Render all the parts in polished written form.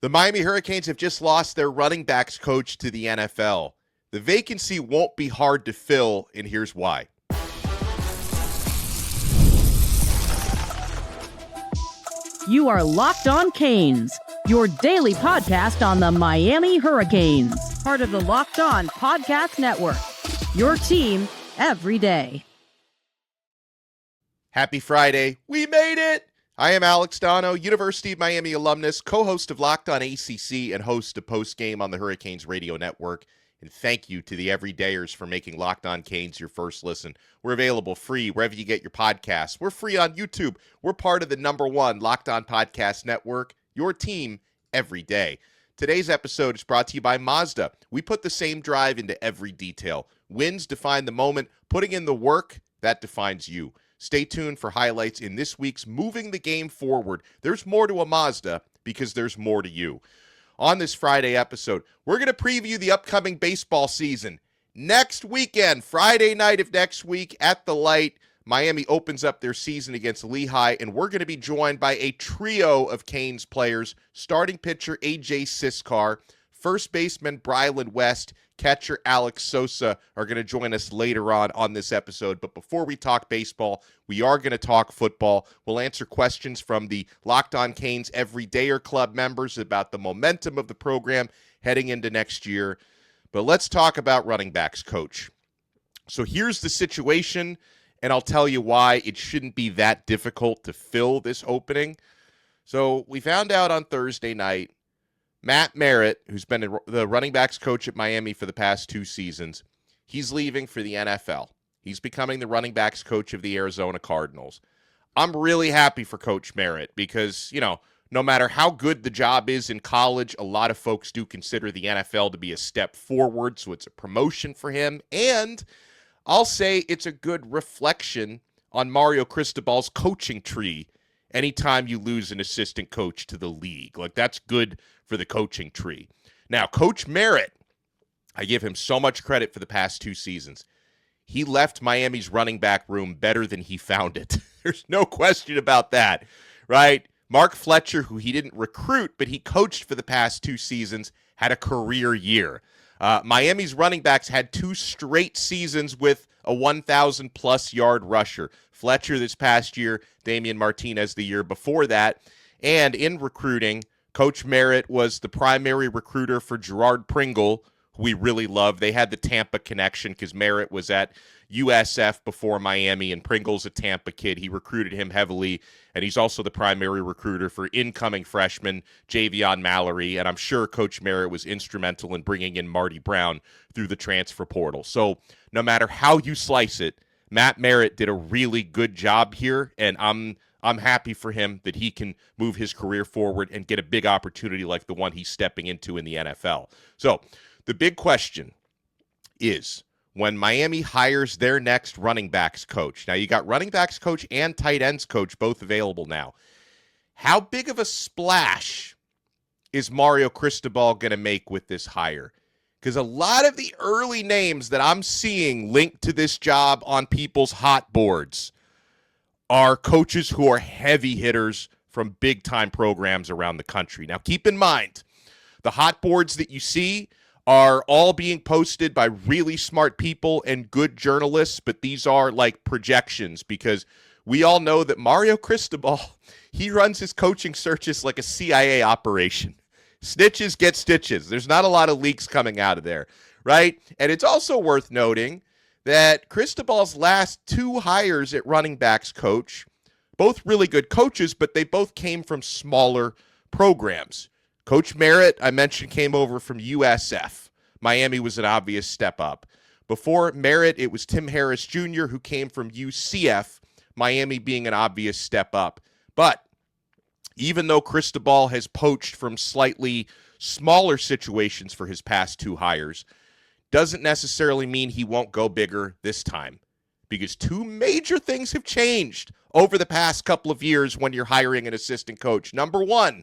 The Miami Hurricanes have just lost their running backs coach to the NFL. The vacancy won't be hard to fill, and here's why. You are Locked On Canes, your daily podcast on the Miami Hurricanes, part of the Locked On Podcast Network, your team every day. Happy Friday. We made it. I am Alex Donno, University of Miami alumnus, co-host of Locked On ACC, and host of Postgame on the Hurricanes Radio Network. And thank you to the everydayers for making Locked On Canes your first listen. We're available free wherever you get your podcasts. We're free on YouTube. We're part of the #1 Locked On Podcast Network, your team every day. Today's episode is brought to you by Mazda. We put the same drive into every detail. Wins define the moment. Putting in the work, that defines you. Stay tuned for highlights in this week's Moving the Game Forward. There's more to a Mazda because there's more to you. On this Friday episode, we're going to preview the upcoming baseball season. Next weekend, Friday night of next week at the Light, Miami opens up their season against Lehigh, and we're going to be joined by a trio of Canes players. Starting pitcher A.J. Ciscar, first baseman Brylan West, catcher Alex Sosa are going to join us later on this episode. But before we talk baseball, we are going to talk football. We'll answer questions from the Locked On Canes Everydayer Club members about the momentum of the program heading into next year. But let's talk about running backs coach. So here's the situation, and I'll tell you why it shouldn't be that difficult to fill this opening. So we found out on Thursday night, Matt Merritt, who's been the running backs coach at Miami for the past 2 seasons, he's leaving for the NFL. He's becoming the running backs coach of the Arizona Cardinals. I'm really happy for Coach Merritt because, no matter how good the job is in college, a lot of folks do consider the NFL to be a step forward, so it's a promotion for him. And I'll say it's a good reflection on Mario Cristobal's coaching tree anytime you lose an assistant coach to the league. Like, that's good for the coaching tree. Now, Coach Merritt, I give him so much credit for the past 2 seasons. He left Miami's running back room better than he found it. There's no question about that, right? Mark Fletcher, who he didn't recruit, but he coached for the past 2 seasons, had a career year. Miami's running backs had 2 straight seasons with a 1,000-plus yard rusher. Fletcher this past year, Damian Martinez the year before that. And in recruiting, Coach Merritt was the primary recruiter for Gerard Pringle, who we really love. They had the Tampa connection because Merritt was at USF before Miami, and Pringle's a Tampa kid. He recruited him heavily, and he's also the primary recruiter for incoming freshman Javion Mallory, and I'm sure Coach Merritt was instrumental in bringing in Marty Brown through the transfer portal. So no matter how you slice it, Matt Merritt did a really good job here, and I'm happy for him that he can move his career forward and get a big opportunity like the one he's stepping into in the NFL. So the big question is, when Miami hires their next running backs coach, now you got running backs coach and tight ends coach both available now, how big of a splash is Mario Cristobal going to make with this hire? Because a lot of the early names that I'm seeing linked to this job on people's hot boards are coaches who are heavy hitters from big-time programs around the country. Now, keep in mind, the hot boards that you see are all being posted by really smart people and good journalists, but these are like projections because we all know that Mario Cristobal, he runs his coaching searches like a CIA operation. Snitches get stitches. There's not a lot of leaks coming out of there, right? And it's also worth noting that Cristobal's last 2 hires at running backs coach, both really good coaches, but they both came from smaller programs. Coach Merritt, I mentioned, came over from USF. Miami was an obvious step up. Before Merritt, it was Tim Harris Jr., who came from UCF, Miami being an obvious step up. But even though Cristobal has poached from slightly smaller situations for his past 2 hires, doesn't necessarily mean he won't go bigger this time, because 2 major things have changed over the past couple of years when you're hiring an assistant coach. Number 1,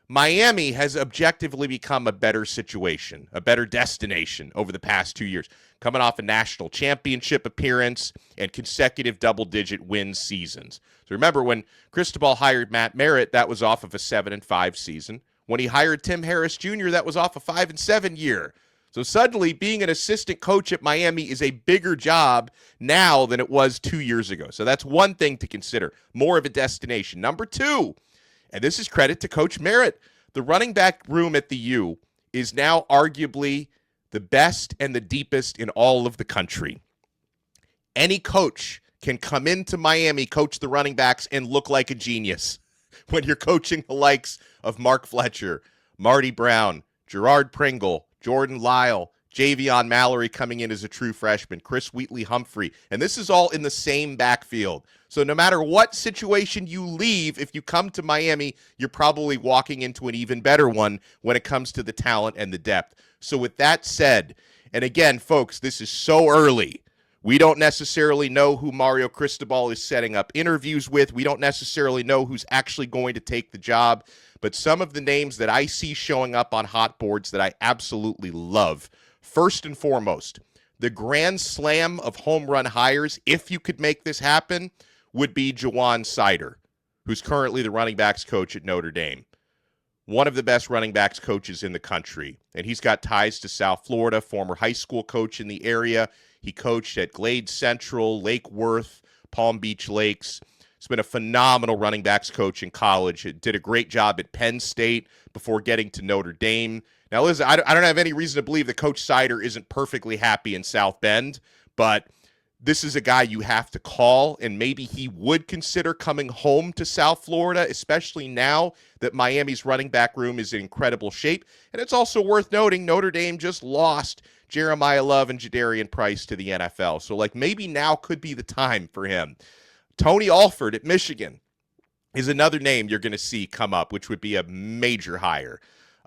Miami has objectively become a better situation, a better destination over the past 2 years, coming off a national championship appearance and consecutive double-digit win seasons. So remember, when Cristobal hired Matt Merritt, that was off of a 7-5 season. When he hired Tim Harris Jr., that was off a 5-7 year. So suddenly being an assistant coach at Miami is a bigger job now than it was 2 years ago. So that's one thing to consider, more of a destination. Number two, and this is credit to Coach Merritt, the running back room at the U is now arguably the best and the deepest in all of the country. Any coach can come into Miami, coach the running backs, and look like a genius when you're coaching the likes of Mark Fletcher, Marty Brown, Gerard Pringle, Jordan Lyle, Javion Mallory coming in as a true freshman, Chris Wheatley-Humphrey, and this is all in the same backfield. So no matter what situation you leave, if you come to Miami, you're probably walking into an even better one when it comes to the talent and the depth. So with that said, and again, folks, this is so early. We don't necessarily know who Mario Cristobal is setting up interviews with. We don't necessarily know who's actually going to take the job. But some of the names that I see showing up on hot boards that I absolutely love, first and foremost, the grand slam of home run hires, if you could make this happen, would be Jawan Sider, who's currently the running backs coach at Notre Dame. One of the best running backs coaches in the country. And he's got ties to South Florida, former high school coach in the area. He coached at Glade Central, Lake Worth, Palm Beach Lakes. He's been a phenomenal running backs coach in college. He did a great job at Penn State before getting to Notre Dame. Now, listen, I don't have any reason to believe that Coach Sider isn't perfectly happy in South Bend, but this is a guy you have to call, and maybe he would consider coming home to South Florida, especially now that Miami's running back room is in incredible shape. And it's also worth noting Notre Dame just lost Jeremiah Love and Jadarian Price to the NFL. So, maybe now could be the time for him. Tony Alford at Michigan is another name you're going to see come up, which would be a major hire.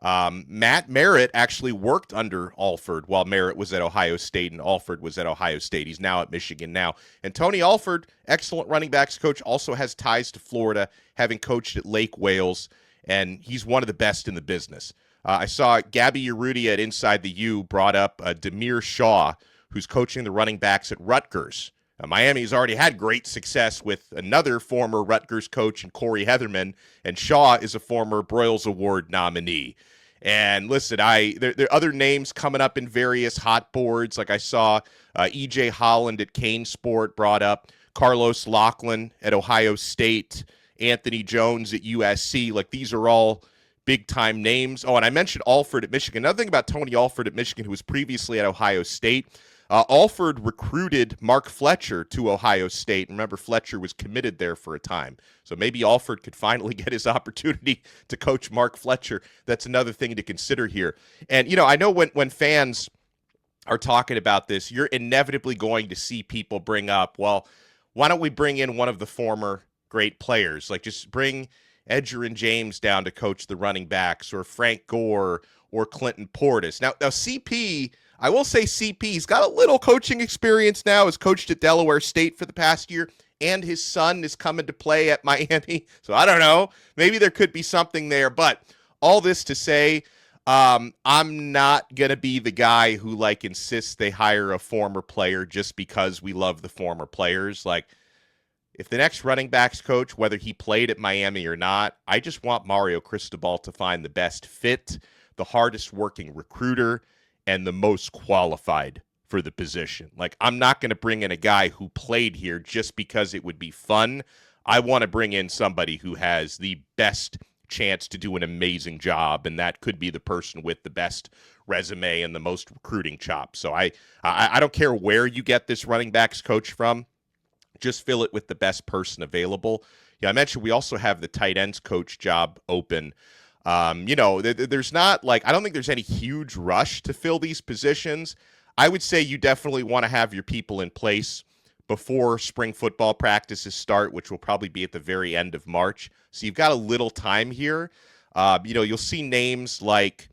Matt Merritt actually worked under Alford while Merritt was at Ohio State and Alford was at Ohio State. He's now at Michigan now. And Tony Alford, excellent running backs coach, also has ties to Florida, having coached at Lake Wales, and he's one of the best in the business. I saw Gabby Urrutia at Inside the U brought up Demir Shaw, who's coaching the running backs at Rutgers. Miami's already had great success with another former Rutgers coach and Corey Heatherman, and Shaw is a former Broyles Award nominee. And listen, there are other names coming up in various hot boards. Like I saw E.J. Holland at Kane Sport brought up, Carlos Lachlan at Ohio State, Anthony Jones at USC. These are all big-time names. Oh, and I mentioned Alford at Michigan. Another thing about Tony Alford at Michigan, who was previously at Ohio State, Alford recruited Mark Fletcher to Ohio State. Remember, Fletcher was committed there for a time. So maybe Alford could finally get his opportunity to coach Mark Fletcher. That's another thing to consider here. And, I know when fans are talking about this, you're inevitably going to see people bring up, well, why don't we bring in one of the former great players? Just bring Edgerrin James down to coach the running backs, or Frank Gore or Clinton Portis. Now CP, I will say CP's got a little coaching experience now, has coached at Delaware State for the past year, and his son is coming to play at Miami. So I don't know. Maybe there could be something there. But all this to say, I'm not going to be the guy who insists they hire a former player just because we love the former players. If the next running backs coach, whether he played at Miami or not, I just want Mario Cristobal to find the best fit, the hardest working recruiter, and the most qualified for the position. I'm not going to bring in a guy who played here just because it would be fun. I want to bring in somebody who has the best chance to do an amazing job, and that could be the person with the best resume and the most recruiting chops. So I don't care where you get this running backs coach from. Just fill it with the best person available. Yeah, I mentioned we also have the tight ends coach job open. There's not I don't think there's any huge rush to fill these positions. I would say you definitely want to have your people in place before spring football practices start, which will probably be at the very end of March. So you've got a little time here. You'll see names like,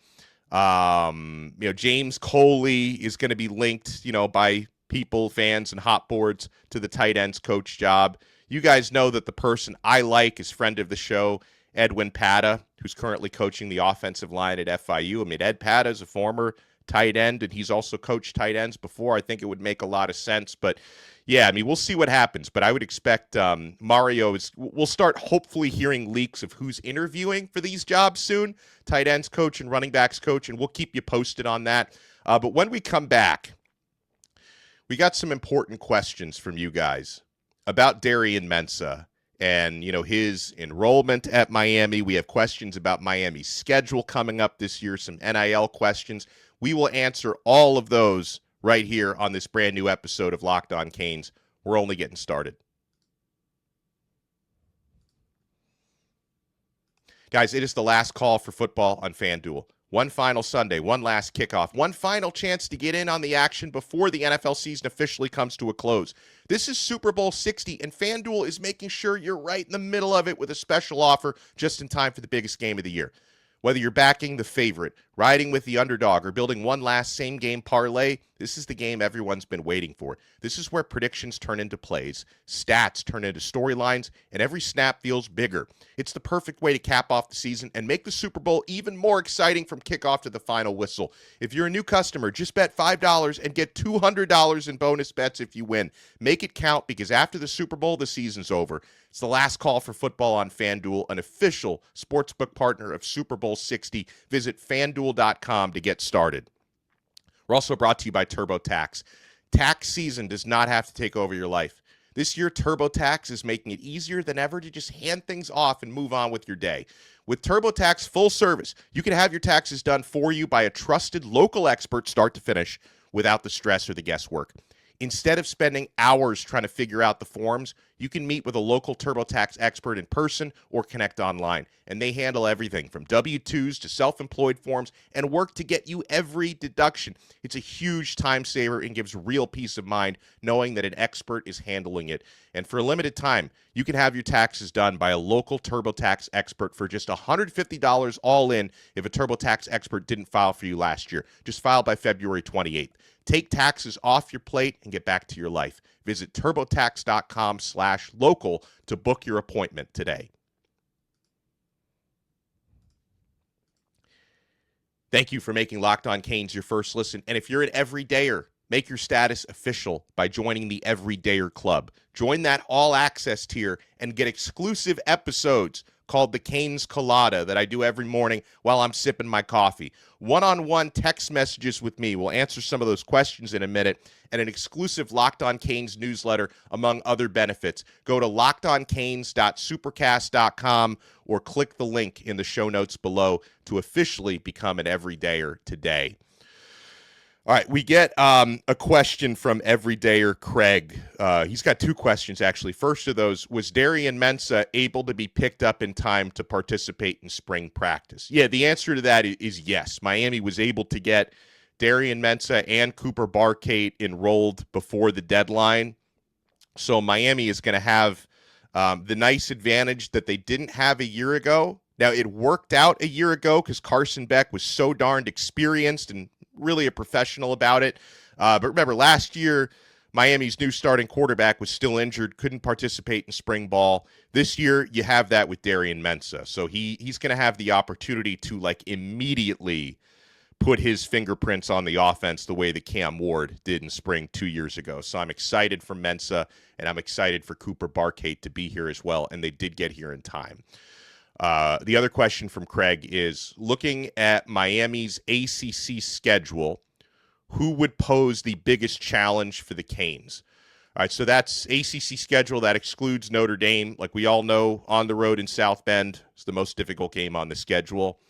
James Coley is going to be linked, by people, fans, and hot boards to the tight ends coach job. You guys know that the person I like is friend of the show, Edwin Pata, who's currently coaching the offensive line at FIU. Ed Pata is a former tight end, and he's also coached tight ends before. I think it would make a lot of sense. But yeah, I mean, we'll see what happens. But I would expect we'll start hopefully hearing leaks of who's interviewing for these jobs soon, tight ends coach and running backs coach, and we'll keep you posted on that. But when we come back, we got some important questions from you guys about Darian Mensah and, his enrollment at Miami. We have questions about Miami's schedule coming up this year, some NIL questions. We will answer all of those right here on this brand new episode of Locked On Canes. We're only getting started. Guys, it is the last call for football on FanDuel. One final Sunday, one last kickoff, one final chance to get in on the action before the NFL season officially comes to a close. This is Super Bowl 60, and FanDuel is making sure you're right in the middle of it with a special offer just in time for the biggest game of the year. Whether you're backing the favorite, riding with the underdog, or building one last same-game parlay, this is the game everyone's been waiting for. This is where predictions turn into plays, stats turn into storylines, and every snap feels bigger. It's the perfect way to cap off the season and make the Super Bowl even more exciting from kickoff to the final whistle. If you're a new customer, just bet $5 and get $200 in bonus bets if you win. Make it count, because after the Super Bowl, the season's over. It's the last call for football on FanDuel, an official sportsbook partner of Super Bowl 60. Visit FanDuel.com to get started. We're also brought to you by TurboTax. Tax season does not have to take over your life. This year, TurboTax is making it easier than ever to just hand things off and move on with your day. With TurboTax full service, you can have your taxes done for you by a trusted local expert start to finish without the stress or the guesswork. Instead of spending hours trying to figure out the forms, you can meet with a local TurboTax expert in person or connect online, and they handle everything from W-2s to self-employed forms and work to get you every deduction. It's a huge time saver and gives real peace of mind knowing that an expert is handling it. And for a limited time, you can have your taxes done by a local TurboTax expert for just $150 all in if a TurboTax expert didn't file for you last year. Just file by February 28th. Take taxes off your plate and get back to your life. Visit TurboTax.com/local to book your appointment today. Thank you for making Locked On Canes your first listen. And if you're an everydayer, make your status official by joining the Everydayer Club. Join that all-access tier and get exclusive episodes called the Canes Colada that I do every morning while I'm sipping my coffee. One-on-one text messages with me. We'll answer some of those questions in a minute, and an exclusive Locked On Canes newsletter, among other benefits. Go to lockedoncanes.supercast.com or click the link in the show notes below to officially become an everydayer today. All right, we get a question from everydayer Craig. He's got two questions, actually. First of those, was Darian Mensah able to be picked up in time to participate in spring practice? Yeah, the answer to that is yes. Miami was able to get Darian Mensah and Cooper Barkate enrolled before the deadline. So Miami is going to have the nice advantage that they didn't have a year ago. Now, it worked out a year ago because Carson Beck was so darned experienced and really a professional about it. But remember, last year, Miami's new starting quarterback was still injured, couldn't participate in spring ball. This year, you have that with Darian Mensah. So he's going to have the opportunity to, immediately put his fingerprints on the offense the way that Cam Ward did in spring 2 years ago. So I'm excited for Mensah, and I'm excited for Cooper Barkate to be here as well, and they did get here in time. The other question from Craig is, looking at Miami's ACC schedule, who would pose the biggest challenge for the Canes? All right, so that's ACC schedule. That excludes Notre Dame. Like we all know, on the road in South Bend is the most difficult game on the schedule.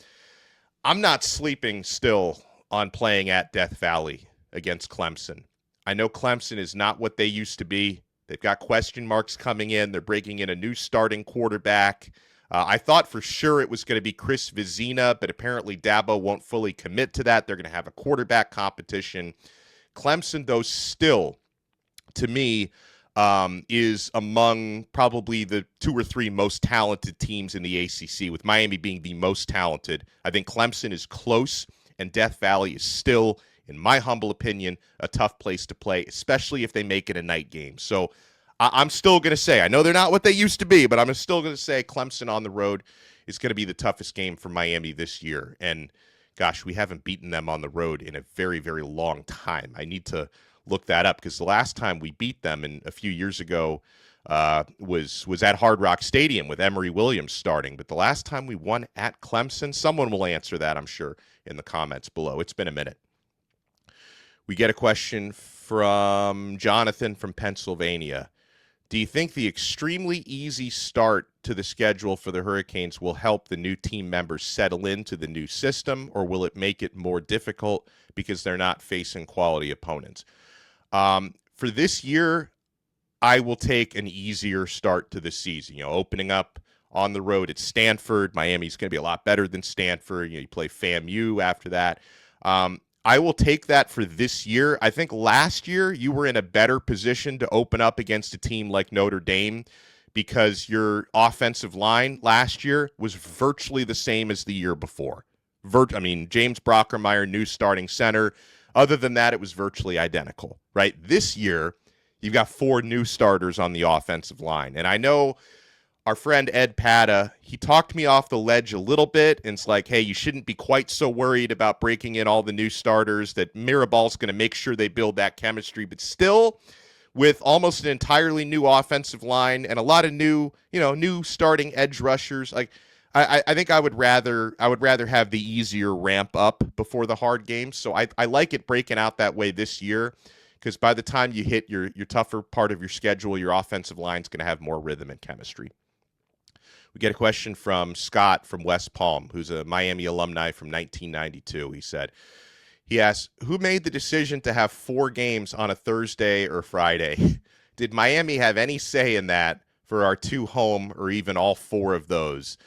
I'm not sleeping still on playing at Death Valley against Clemson. I know Clemson is not what they used to be. They've got question marks coming in. They're breaking in a new starting quarterback. I thought for sure it was going to be Chris Vizina, but apparently Dabo won't fully commit to that. They're going to have a quarterback competition. Clemson, though, still, to me, is among probably the two or three most talented teams in the ACC, with Miami being the most talented. I think Clemson is close, and Death Valley is still, in my humble opinion, a tough place to play, especially if they make it a night game. So I'm still going to say, I know they're not what they used to be, but I'm still going to say Clemson on the road is going to be the toughest game for Miami this year. And gosh, we haven't beaten them on the road in a very, very long time. I need to look that up because the last time we beat them a few years ago was at Hard Rock Stadium with Emory Williams starting. But the last time we won at Clemson, someone will answer that, I'm sure, in the comments below. It's been a minute. We get a question from Jonathan from Pennsylvania. Do you think the extremely easy start to the schedule for the Hurricanes will help the new team members settle into the new system, or will it make it more difficult because they're not facing quality opponents? For this year, I will take an easier start to the season. Opening up on the road at Stanford. Miami's going to be a lot better than Stanford. You play FAMU after that. I will take that for this year. I think last year you were in a better position to open up against a team like Notre Dame because your offensive line last year was virtually the same as the year before. James Brockermeyer, new starting center. Other than that, it was virtually identical, right? This year, you've got 4 new starters on the offensive line. And I know our friend Ed Pata, he talked me off the ledge a little bit, and it's like, hey, you shouldn't be quite so worried about breaking in all the new starters, that Mirabal's going to make sure they build that chemistry. But still, with almost an entirely new offensive line and a lot of new starting edge rushers, like I think I would rather have the easier ramp up before the hard games. So I like it breaking out that way this year, because by the time you hit your tougher part of your schedule, your offensive line's going to have more rhythm and chemistry. We get a question from Scott from West Palm, who's a Miami alumni from 1992. He asked, who made the decision to have 4 games on a Thursday or Friday? Did Miami have any say in that for our 2 home or even all 4 of those?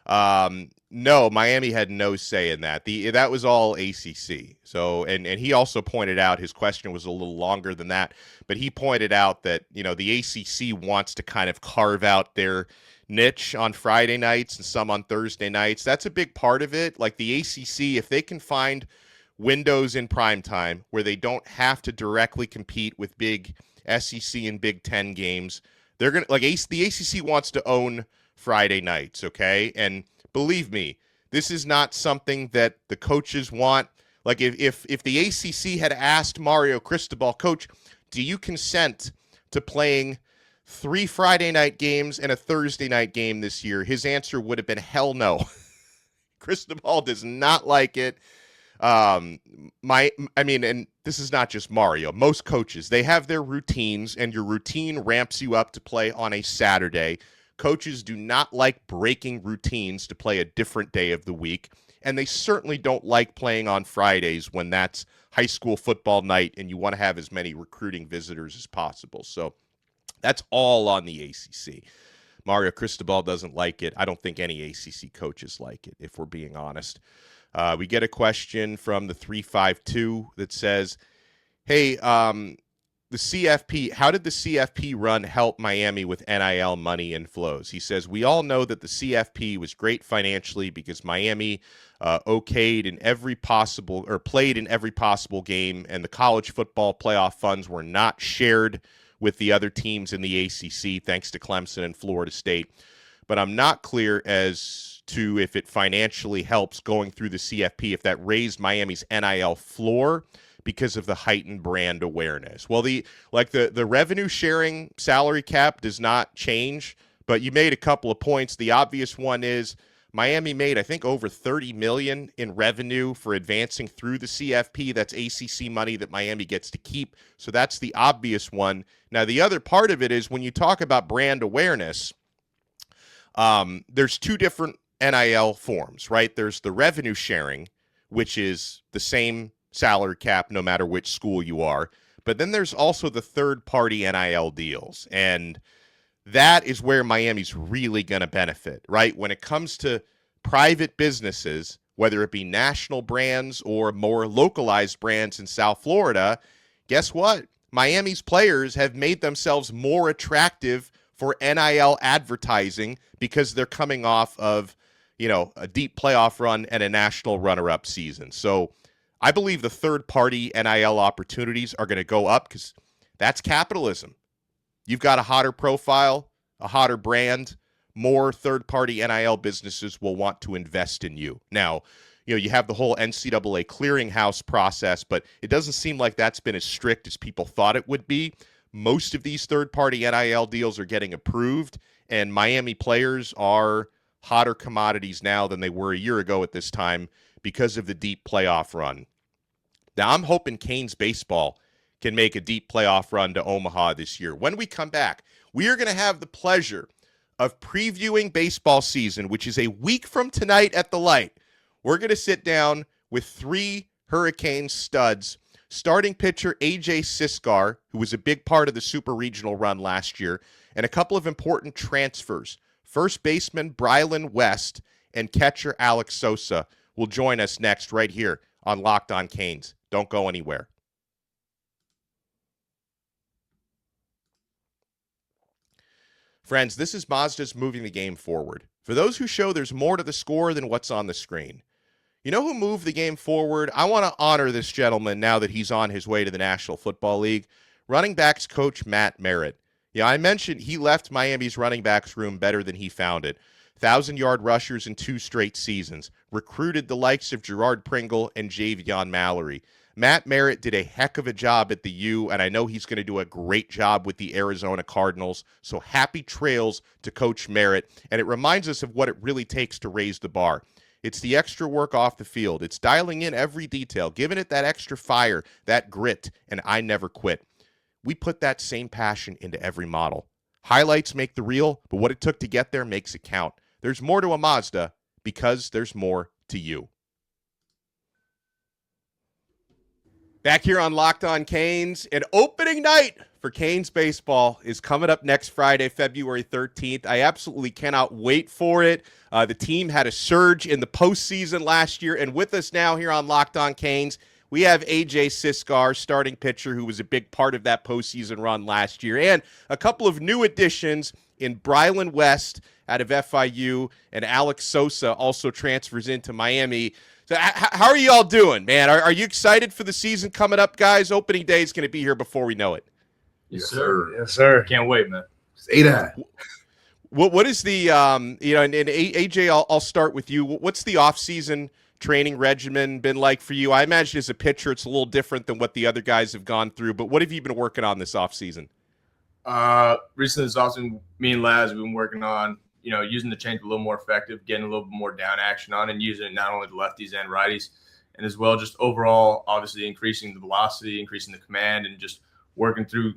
No, Miami had no say in that. That was all ACC. So, and he also pointed out, his question was a little longer than that, but he pointed out that, the ACC wants to kind of carve out their niche on Friday nights and some on Thursday nights. That's a big part of it. Like the ACC, if they can find windows in primetime where they don't have to directly compete with big SEC and Big Ten games, they're going to, like, the ACC wants to own Friday nights, okay? And believe me, this is not something that the coaches want. Like if the ACC had asked Mario Cristobal, Coach, do you consent to playing 3 Friday night games and a Thursday night game this year? His answer would have been hell no. Cristobal does not like it. And this is not just Mario. Most coaches, they have their routines, and your routine ramps you up to play on a Saturday. Coaches do not like breaking routines to play a different day of the week, and they certainly don't like playing on Fridays when that's high school football night and you want to have as many recruiting visitors as possible. So that's all on the ACC. Mario Cristobal doesn't like it. I don't think any ACC coaches like it, if we're being honest. We get a question from the 352 that says, hey, the CFP, how did the CFP run help Miami with NIL money inflows? He says, we all know that the CFP was great financially because Miami played in every possible game, and the college football playoff funds were not shared with the other teams in the ACC, thanks to Clemson and Florida State. But I'm not clear as to if it financially helps going through the CFP, if that raised Miami's NIL floor because of the heightened brand awareness. Well, the revenue sharing salary cap does not change, but you made a couple of points. The obvious one is Miami made, I think, over $30 million in revenue for advancing through the CFP. That's ACC money that Miami gets to keep. So that's the obvious one. Now, the other part of it is when you talk about brand awareness, there's 2 different NIL forms, right? There's the revenue sharing, which is the same salary cap no matter which school you are. But then there's also the third-party NIL deals. And that is where Miami's really going to benefit, right? When it comes to private businesses, whether it be national brands or more localized brands in South Florida, guess what? Miami's players have made themselves more attractive for NIL advertising because they're coming off of, a deep playoff run and a national runner-up season. So I believe the third-party NIL opportunities are going to go up because that's capitalism. You've got a hotter profile, a hotter brand, more third-party NIL businesses will want to invest in you. Now, you have the whole NCAA clearinghouse process, but it doesn't seem like that's been as strict as people thought it would be. Most of these third-party NIL deals are getting approved, and Miami players are hotter commodities now than they were a year ago at this time because of the deep playoff run. Now, I'm hoping Canes baseball can make a deep playoff run to Omaha this year. When we come back, we are going to have the pleasure of previewing baseball season, which is a week from tonight at the Light. We're going to sit down with 3 Hurricane studs. Starting pitcher A.J. Ciscar, who was a big part of the Super Regional run last year, and a couple of important transfers. First baseman Brylan West and catcher Alex Sosa will join us next right here on Locked On Canes. Don't go anywhere. Friends, this is Mazda's Moving the Game Forward. For those who show there's more to the score than what's on the screen. You know who moved the game forward? I want to honor this gentleman now that he's on his way to the National Football League. Running backs coach Matt Merritt. Yeah, I mentioned he left Miami's running backs room better than he found it. 1,000-yard rushers in 2 straight seasons. Recruited the likes of Gerard Pringle and Javion Mallory. Matt Merritt did a heck of a job at the U, and I know he's going to do a great job with the Arizona Cardinals. So happy trails to Coach Merritt, and it reminds us of what it really takes to raise the bar. It's the extra work off the field. It's dialing in every detail, giving it that extra fire, that grit, and I never quit. We put that same passion into every model. Highlights make the reel, but what it took to get there makes it count. There's more to a Mazda because there's more to you. Back here on Locked On Canes, and opening night for Canes baseball is coming up next Friday, February 13th. I absolutely cannot wait for it. The team had a surge in the postseason last year, and with us now here on Locked On Canes, we have A.J. Ciscar, starting pitcher, who was a big part of that postseason run last year, and a couple of new additions in Brylan West out of FIU, and Alex Sosa also transfers into Miami. So how are you all doing, man? Are you excited for the season coming up, guys? Opening day is going to be here before we know it. Yes, sir. Yes, sir. Can't wait, man. Say that. What is the, and AJ, I'll start with you. What's the off-season training regimen been like for you? I imagine as a pitcher it's a little different than what the other guys have gone through, but what have you been working on this off-season? Recently this offseason, me and Laz have been working on, using the change a little more effective, getting a little bit more down action on, and using it not only to lefties and righties, and as well just overall, obviously increasing the velocity, increasing the command, and just working through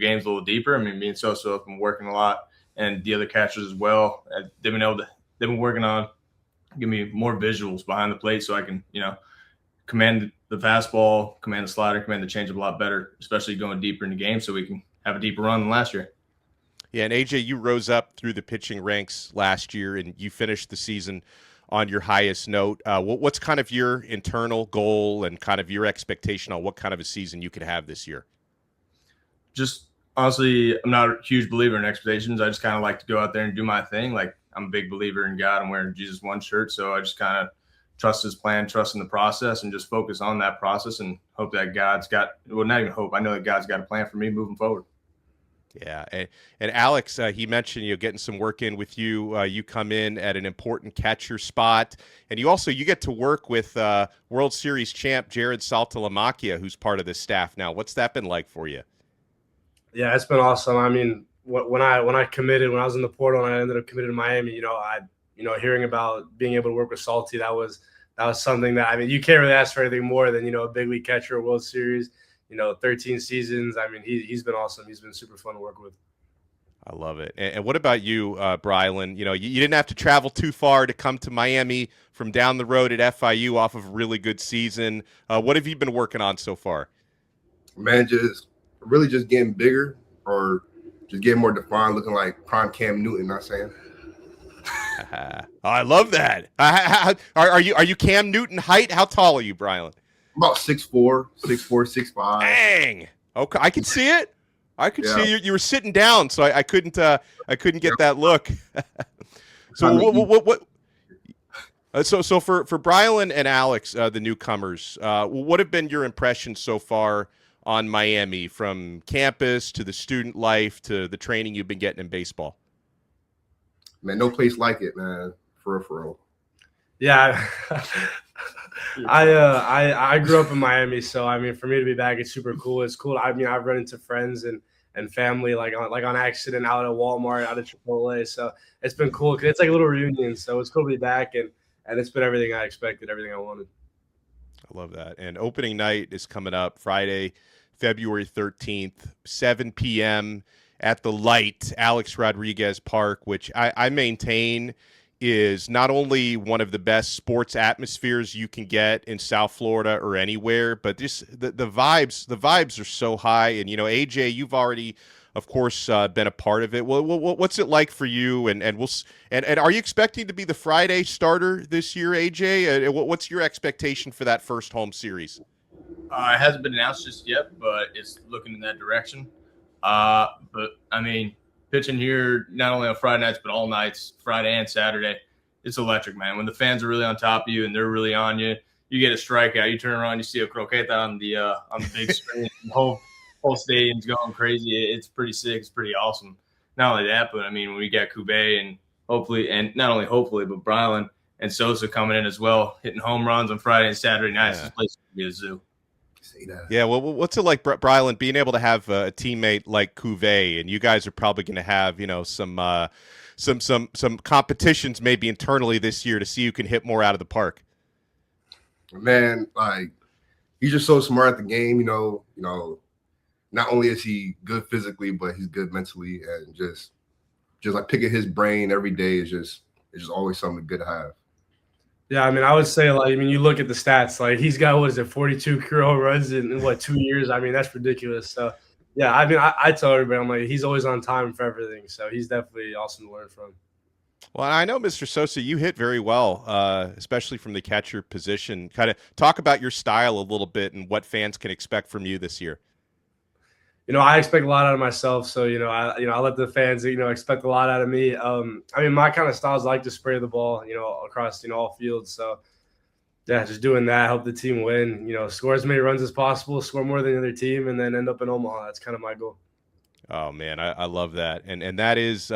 games a little deeper. I mean, me and Sosa have been working a lot, and the other catchers as well. They've been working on giving me more visuals behind the plate so I can, command the fastball, command the slider, command the changeup a lot better, especially going deeper in the game so we can have a deeper run than last year. Yeah, and AJ, you rose up through the pitching ranks last year, and you finished the season on your highest note. What's kind of your internal goal and kind of your expectation on what kind of a season you could have this year? Just honestly, I'm not a huge believer in expectations. I just kind of like to go out there and do my thing. Like, I'm a big believer in God. I'm wearing Jesus One shirt, so I just kind of trust his plan, trust in the process, and just focus on that process and hope that God's got – well, not even hope. I know that God's got a plan for me moving forward. Yeah, and Alex, he mentioned getting some work in with you. You come in at an important catcher spot, and you get to work with World Series champ Jared Saltalamacchia, who's part of this staff now. What's that been like for you? Yeah, it's been awesome. I mean, when I committed, when I was in the portal and I ended up committed to Miami, hearing about being able to work with Salty, that was something that, I mean, you can't really ask for anything more than a big league catcher, a World Series. 13 seasons. I mean, he's been awesome. He's been super fun to work with. I love it. And what about you, Brylan? You didn't have to travel too far to come to Miami from down the road at FIU off of a really good season. What have you been working on so far? Man, just getting bigger or just getting more defined, looking like prime Cam Newton, not saying. I love that. Are you Cam Newton height? How tall are you, Brylan? About 6'4", 6'5". Dang. Okay, I can see it. I could see you were sitting down, so I couldn't get that look. So what? So for Brylan and Alex, the newcomers, what have been your impressions so far on Miami, from campus to the student life to the training you've been getting in baseball? Man, no place like it, man. For real. Yeah. I grew up in Miami, so I mean, for me to be back, it's super cool. It's cool. I mean, I've run into friends and family like on accident out at Walmart, out at Chipotle. So it's been cool. It's like a little reunion. So it's cool to be back, and it's been everything I expected, everything I wanted. I love that. And opening night is coming up Friday, February 13th, 7 p.m. at the Light, Alex Rodriguez Park, which I maintain is not only one of the best sports atmospheres you can get in South Florida or anywhere, but just the vibes are so high. And, AJ, you've already, of course, been a part of it. Well, what's it like for you? And are you expecting to be the Friday starter this year, AJ? What's your expectation for that first home series? It hasn't been announced just yet, but it's looking in that direction. But I mean, pitching here not only on Friday nights but all nights, Friday and Saturday, it's electric, man. When the fans are really on top of you and they're really on you, you get a strikeout, you turn around, you see a croqueta on the big screen, the whole stadium's going crazy. It's pretty sick. It's pretty awesome. Not only that, but I mean, when we got Kube and not only hopefully, but Brylan and Sosa coming in as well, hitting home runs on Friday and Saturday nights, This place is going to be a zoo. Yeah, well, what's it like, Brylan, being able to have a teammate like Cuvée, and you guys are probably going to have, some competitions maybe internally this year to see who can hit more out of the park. Man, like, he's just so smart at the game. Not only is he good physically, but he's good mentally, and just like picking his brain every day is just always something good to have. Yeah, I mean, I would say, like, you look at the stats, like, he's got, 42 career home runs in 2 years? I mean, that's ridiculous. So, yeah, I mean, I tell everybody, I'm like, he's always on time for everything. So he's definitely awesome to learn from. Well, I know, Mr. Sosa, you hit very well, especially from the catcher position. Kind of talk about your style a little bit and what fans can expect from you this year. I expect a lot out of myself. So, I let the fans, expect a lot out of me. I mean, my kind of style is like to spray the ball, across, all fields. So, yeah, just doing that, help the team win, score as many runs as possible, score more than the other team, and then end up in Omaha. That's kind of my goal. Oh, man, I love that. And that is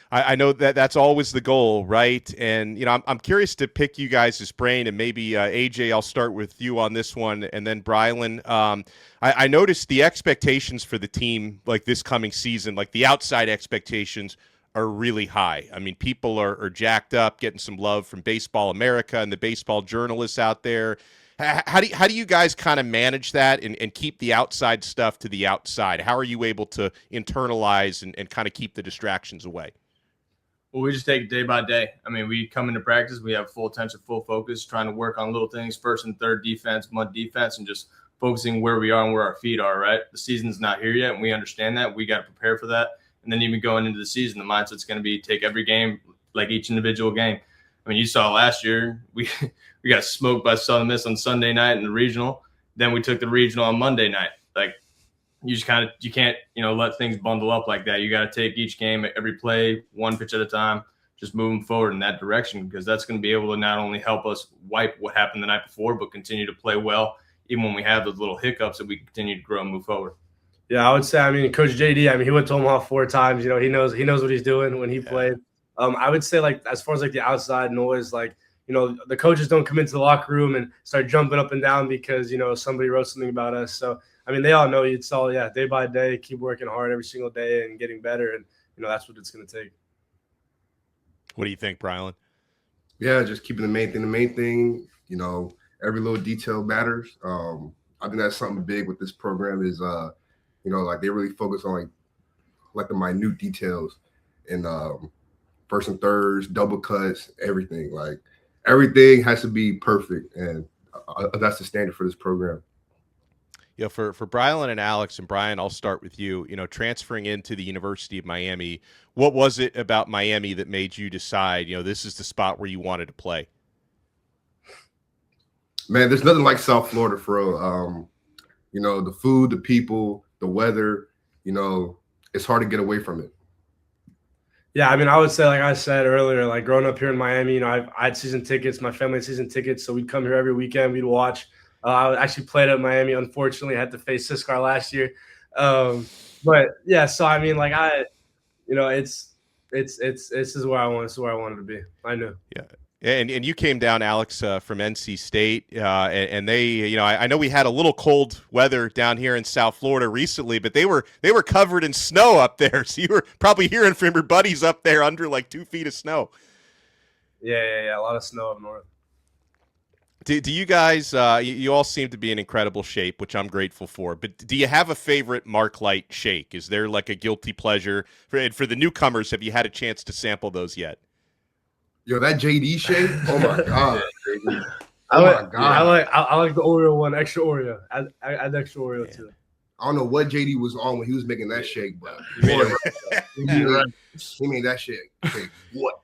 I know that's always the goal, right? And, I'm curious to pick you guys' brain, and maybe, AJ, I'll start with you on this one, and then Brylan. I noticed the expectations for the team, like this coming season, like the outside expectations are really high. I mean, people are jacked up, getting some love from Baseball America and the baseball journalists out there. How do you guys kind of manage that and keep the outside stuff to the outside? How are you able to internalize and kind of keep the distractions away? Well, we just take it day by day. I mean, we come into practice, we have full attention, full focus, trying to work on little things, first and third defense, mud defense, and just focusing where we are and where our feet are, right? The season's not here yet, and we understand that. We got to prepare for that. And then even going into the season, the mindset's going to be take every game like each individual game. I mean, you saw last year, we got smoked by Southern Miss on Sunday night in the regional. Then we took the regional on Monday night. Like, you can't, let things bundle up like that. You got to take each game, every play, one pitch at a time, just moving forward in that direction, because that's going to be able to not only help us wipe what happened the night before, but continue to play well, even when we have those little hiccups, that we continue to grow and move forward. Yeah, I would say, I mean, Coach J.D., I mean, he went to Omaha 4 times. He knows what he's doing when he played. I would say, like, as far as like the outside noise, like, the coaches don't come into the locker room and start jumping up and down because, somebody wrote something about us. So, I mean, they all know it's all, day by day, keep working hard every single day and getting better. And, that's what it's going to take. What do you think, Brylan? Yeah, just keeping the main thing. Every little detail matters. I think that's something big with this program is, like they really focus on like the minute details and first and thirds, double cuts, everything. Like everything has to be perfect, and that's the standard for this program. Yeah, for Brylan and Alex, and Brian, I'll start with you. Transferring into the University of Miami, what was it about Miami that made you decide, this is the spot where you wanted to play? Man, there's nothing like South Florida for real. The food, the people, the weather, it's hard to get away from it. Yeah, I mean, I would say, like I said earlier, like growing up here in Miami, I had season tickets, my family had season tickets, so we'd come here every weekend, we'd watch. I actually played at Miami. Unfortunately, I had to face Ciscar last year. But yeah, so I mean, like this is where I wanted to be. I knew. Yeah. And you came down, Alex, from NC State, and they, I know we had a little cold weather down here in South Florida recently, but they were covered in snow up there. So you were probably hearing from your buddies up there under like 2 feet of snow. Yeah. A lot of snow up north. Do you guys? You all seem to be in incredible shape, which I'm grateful for. But do you have a favorite Mark Light shake? Is there like a guilty pleasure for the newcomers? Have you had a chance to sample those yet? Yo, that J.D. shake. Oh my god. I like the Oreo one, extra Oreo. Add extra Oreo to it. I don't know what J.D. was on when he was making that shake, but He made that shake. What?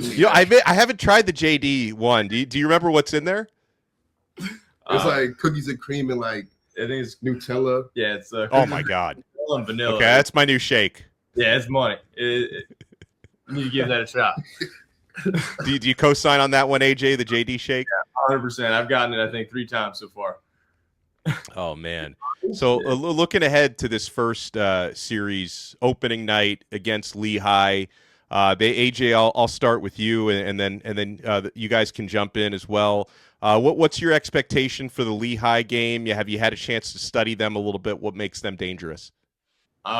I haven't tried the JD one. Do you remember what's in there? It's like cookies and cream and like I think it's Nutella. Yeah, it's oh my god, and vanilla. Okay, that's my new shake. Yeah, it's money. You need to give that a shot. Do you co-sign on that one, AJ? The JD shake? Yeah, 100%. I've gotten it, I think, 3 times so far. Oh man! So looking ahead to this first series opening night against Lehigh. AJ, I'll start with you, and then you guys can jump in as well. What's your expectation for the Lehigh game? Have you had a chance to study them a little bit? What makes them dangerous?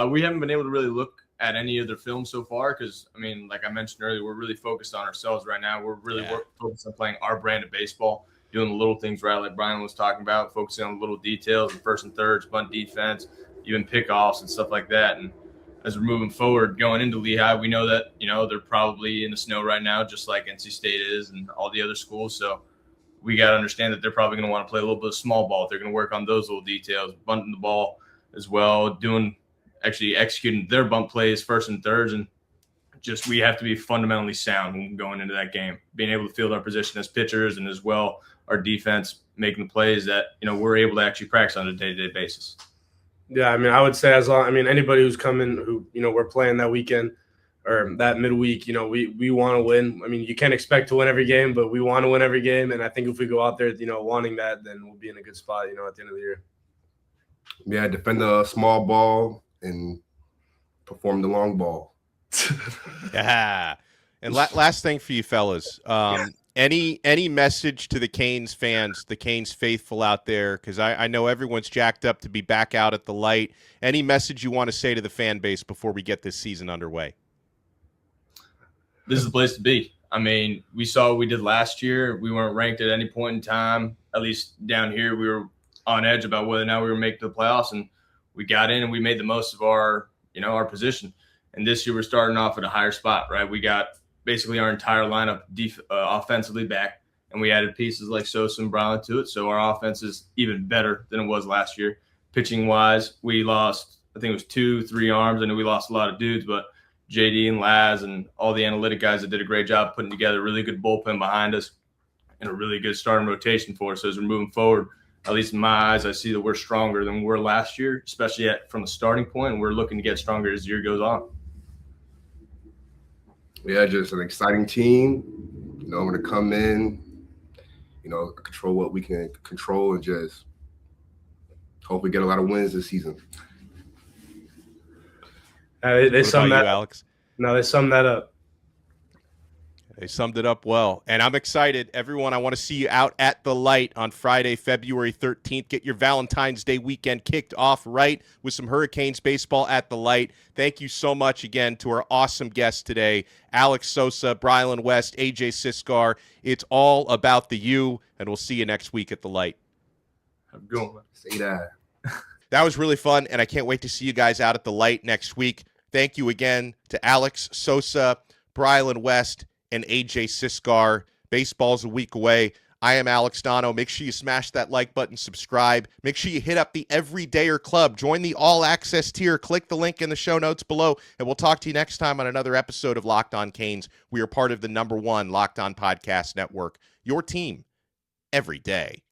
We haven't been able to really look at any of their film so far because, I mean, like I mentioned earlier, we're really focused on ourselves right now. We're really focused on playing our brand of baseball, doing the little things right, like Brylan was talking about, focusing on the little details, and first and thirds, bunt defense, even pickoffs and stuff like that. And as we're moving forward, going into Lehigh, we know that, they're probably in the snow right now, just like NC State is and all the other schools. So we got to understand that they're probably going to want to play a little bit of small ball. They're going to work on those little details, bunting the ball as well, actually executing their bunt plays first and thirds. And just we have to be fundamentally sound when going into that game, being able to field our position as pitchers and as well our defense making the plays that, we're able to actually practice on a day-to-day basis. Yeah, I mean, I would say anybody who's coming who, we're playing that weekend or that midweek, we want to win. I mean, you can't expect to win every game, but we want to win every game. And I think if we go out there, wanting that, then we'll be in a good spot, at the end of the year. Yeah, defend the small ball and perform the long ball. Yeah. And last thing for you fellas, any message to the Canes fans, the Canes faithful out there? Because I know everyone's jacked up to be back out at the light. Any message you want to say to the fan base before we get this season underway? This is the place to be. I mean, we saw what we did last year. We weren't ranked at any point in time. At least down here, we were on edge about whether or not we were making the playoffs, and we got in and we made the most of our position. And this year we're starting off at a higher spot, right? We got basically our entire lineup offensively back, and we added pieces like Sosa and Brylan to it. So our offense is even better than it was last year. Pitching wise, we lost, I think it was 2-3 arms. I know we lost a lot of dudes, but J.D. and Laz and all the analytic guys that did a great job putting together a really good bullpen behind us and a really good starting rotation for us. So as we're moving forward, at least in my eyes, I see that we're stronger than we were last year, especially from the starting point, and we're looking to get stronger as the year goes on. Yeah, just an exciting team. I'm going to come in, control what we can control and just hopefully get a lot of wins this season. They summed that, Alex? No, they summed that up. They summed it up well. And I'm excited. Everyone, I want to see you out at the light on Friday, February 13th. Get your Valentine's Day weekend kicked off right with some Hurricanes baseball at the light. Thank you so much again to our awesome guests today, Alex Sosa, Brylan West, AJ Ciscar. It's all about the U, and we'll see you next week at the light. Have a good one. Say that. That was really fun, and I can't wait to see you guys out at the light next week. Thank you again to Alex Sosa, Brylan West, and AJ Ciscar. Baseball's a week away. I am Alex Donno. Make sure you smash that like button, subscribe. Make sure you hit up the Everydayer Club. Join the All Access tier. Click the link in the show notes below, and we'll talk to you next time on another episode of Locked On Canes. We are part of the #1 Locked On Podcast Network. Your team every day.